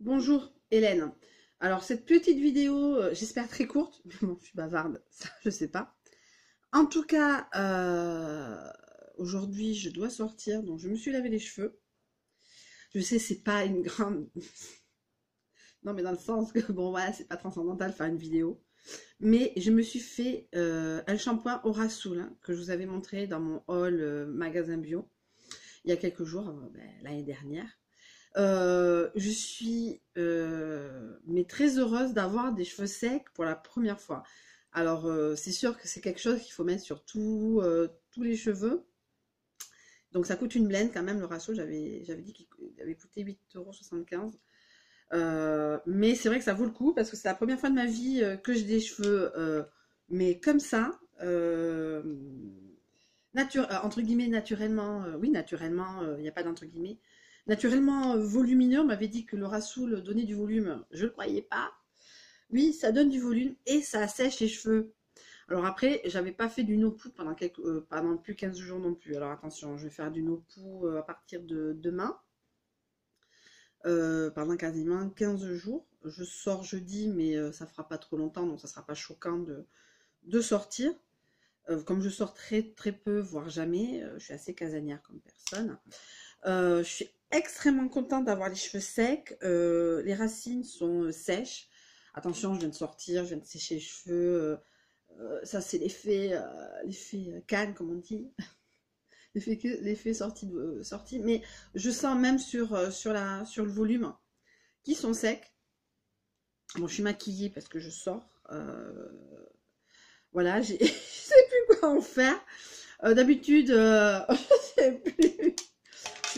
Bonjour Hélène. Alors cette petite vidéo, j'espère très courte, mais bon, je suis bavarde, ça je sais pas. En tout cas, aujourd'hui je dois sortir, donc je me suis lavé les cheveux. Je sais, c'est pas une grande... Non mais dans le sens que, bon voilà, c'est pas transcendantal de faire une vidéo. Mais je me suis fait un shampoing Aura Soul, hein, que je vous avais montré dans mon haul magasin bio, il y a quelques jours, l'année dernière. Je suis mais très heureuse d'avoir des cheveux secs pour la première fois. Alors, c'est sûr que c'est quelque chose qu'il faut mettre sur tous les cheveux. Donc, ça coûte une blende quand même, le ratio. J'avais dit qu'il avait coûté 8,75 €. Mais c'est vrai que ça vaut le coup parce que c'est la première fois de ma vie que j'ai des cheveux, mais comme ça, entre guillemets, naturellement, oui, naturellement, il n'y a pas d'entre guillemets, naturellement volumineux. On m'avait dit que le Rassoul donnait du volume. Je ne le croyais pas. Oui, ça donne du volume et ça assèche les cheveux. Alors après, j'avais pas fait du no-poo pendant plus 15 jours non plus. Alors attention, je vais faire du no-poo à partir de demain, pendant quasiment 15 jours. Je sors jeudi, mais ça fera pas trop longtemps, donc ça sera pas choquant de sortir. Comme je sors très très peu, voire jamais, je suis assez casanière comme personne. Je suis extrêmement contente d'avoir les cheveux secs. Les racines sont sèches. Attention, je viens de sortir, je viens de sécher les cheveux. Ça, c'est l'effet Cannes, comme on dit. L'effet sortie. Mais je sens même sur le volume qui sont secs. Bon, je suis maquillée parce que je sors. Voilà, je sais plus quoi en faire. D'habitude, je sais plus.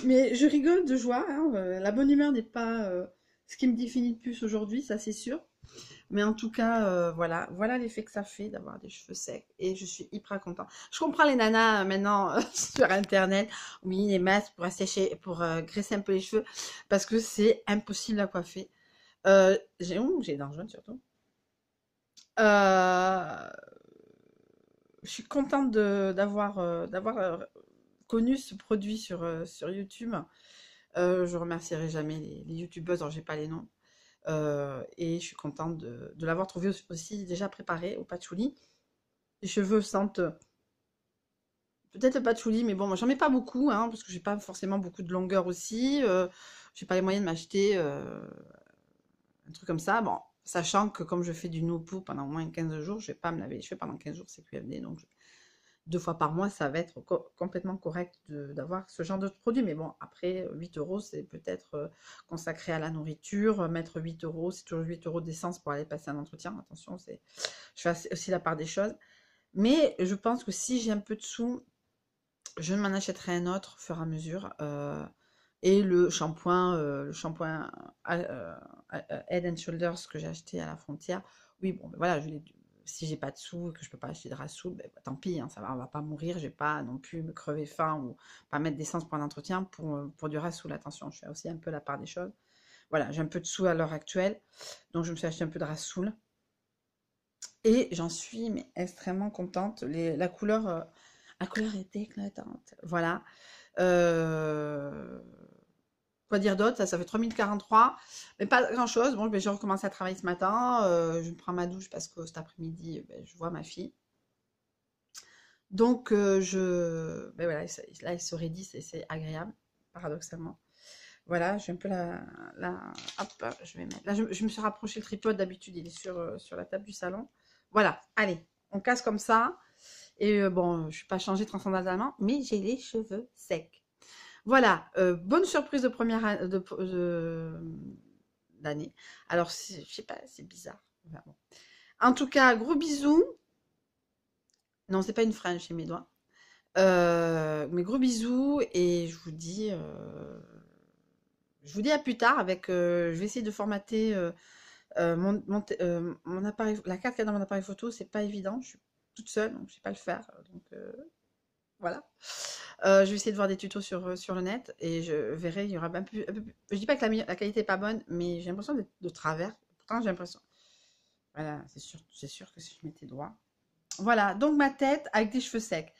Mais je rigole de joie, hein. La bonne humeur n'est pas ce qui me définit le plus aujourd'hui, ça c'est sûr. Mais en tout cas, voilà l'effet que ça fait d'avoir des cheveux secs. Et je suis hyper contente. Je comprends les nanas maintenant sur Internet. Oui, les masques pour assécher, pour graisser un peu les cheveux. Parce que c'est impossible à coiffer. J'ai les dents jaunes surtout. Euh, je suis contente d'avoir connu ce produit sur YouTube. Je remercierai jamais les youtubeuses, alors j'ai pas les noms. Et je suis contente de l'avoir trouvé aussi déjà préparé au patchouli. Les cheveux sentent peut-être le patchouli, mais bon, moi j'en mets pas beaucoup, hein, parce que j'ai pas forcément beaucoup de longueur aussi. J'ai pas les moyens de m'acheter un truc comme ça. Bon, sachant que comme je fais du no-poo pendant au moins 15 jours, je vais pas me laver les cheveux pendant 15 jours, c'est QFD, donc 2 fois par mois, ça va être complètement correct d'avoir ce genre de produit. Mais bon, après, 8 €, c'est peut-être consacré à la nourriture. Mettre 8 €, c'est toujours 8 € d'essence pour aller passer un entretien. Attention, je fais aussi la part des choses. Mais je pense que si j'ai un peu de sous, je m'en achèterai un autre au fur et à mesure. Et le shampoing Head and Shoulders que j'ai acheté à la frontière. Oui, bon, ben voilà, si j'ai pas de sous et que je peux pas acheter de Rassoul, ben, tant pis, hein, ça va, on va pas mourir, je vais pas non plus me crever faim ou pas mettre d'essence pour un entretien pour du Rassoul. Attention, je fais aussi un peu la part des choses. Voilà, j'ai un peu de sous à l'heure actuelle, donc je me suis acheté un peu de Rassoul et j'en suis mais extrêmement contente. La couleur est éclatante. Voilà. Euh, Quoi dire d'autre? Ça fait 3043, mais pas grand-chose. Bon, ben, j'ai recommencé à travailler ce matin. Je prends ma douche parce que cet après-midi, ben, je vois ma fille. Donc, ben voilà, là, il se raidit, c'est agréable, paradoxalement. Voilà, j'ai un peu hop, je vais mettre. Là, je me suis rapproché le tripode. D'habitude, il est sur la table du salon. Voilà, allez, on casse comme ça. Et bon, je ne suis pas changée transcendantalement, mais j'ai les cheveux secs. Voilà, bonne surprise d'année. Alors, je sais pas, c'est bizarre. Enfin, bon. En tout cas, gros bisous. Non, c'est pas une freine chez mes doigts. Mais gros bisous et je vous dis à plus tard avec. Je vais essayer de formater mon appareil, la carte qu'il y a dans mon appareil photo. C'est pas évident. Je suis toute seule, donc je sais pas le faire. Donc voilà. Je vais essayer de voir des tutos sur le net et je verrai, il y aura un peu plus. Je dis pas que la qualité est pas bonne, mais j'ai l'impression d'être de travers. Pourtant, j'ai l'impression. Voilà, c'est sûr que si je mettais droit. Voilà, donc ma tête avec des cheveux secs.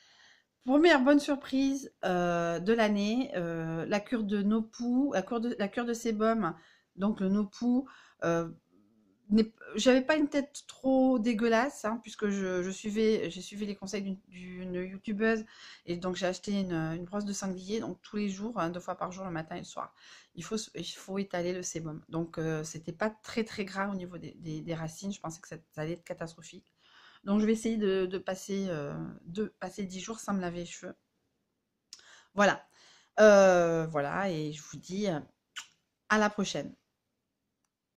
Première bonne surprise de l'année, la cure de No Poo, la cure de sébum Donc le Nopou, j'avais pas une tête trop dégueulasse, hein, puisque j'ai suivi les conseils d'une youtubeuse, et donc j'ai acheté une brosse de sanglier, donc tous les jours, hein, 2 fois par jour, le matin et le soir. Il faut étaler le sébum. Donc c'était pas très très grave au niveau des racines, je pensais que ça allait être catastrophique. Donc je vais essayer de passer 10 jours sans me laver les cheveux. Voilà. Voilà, et je vous dis à la prochaine.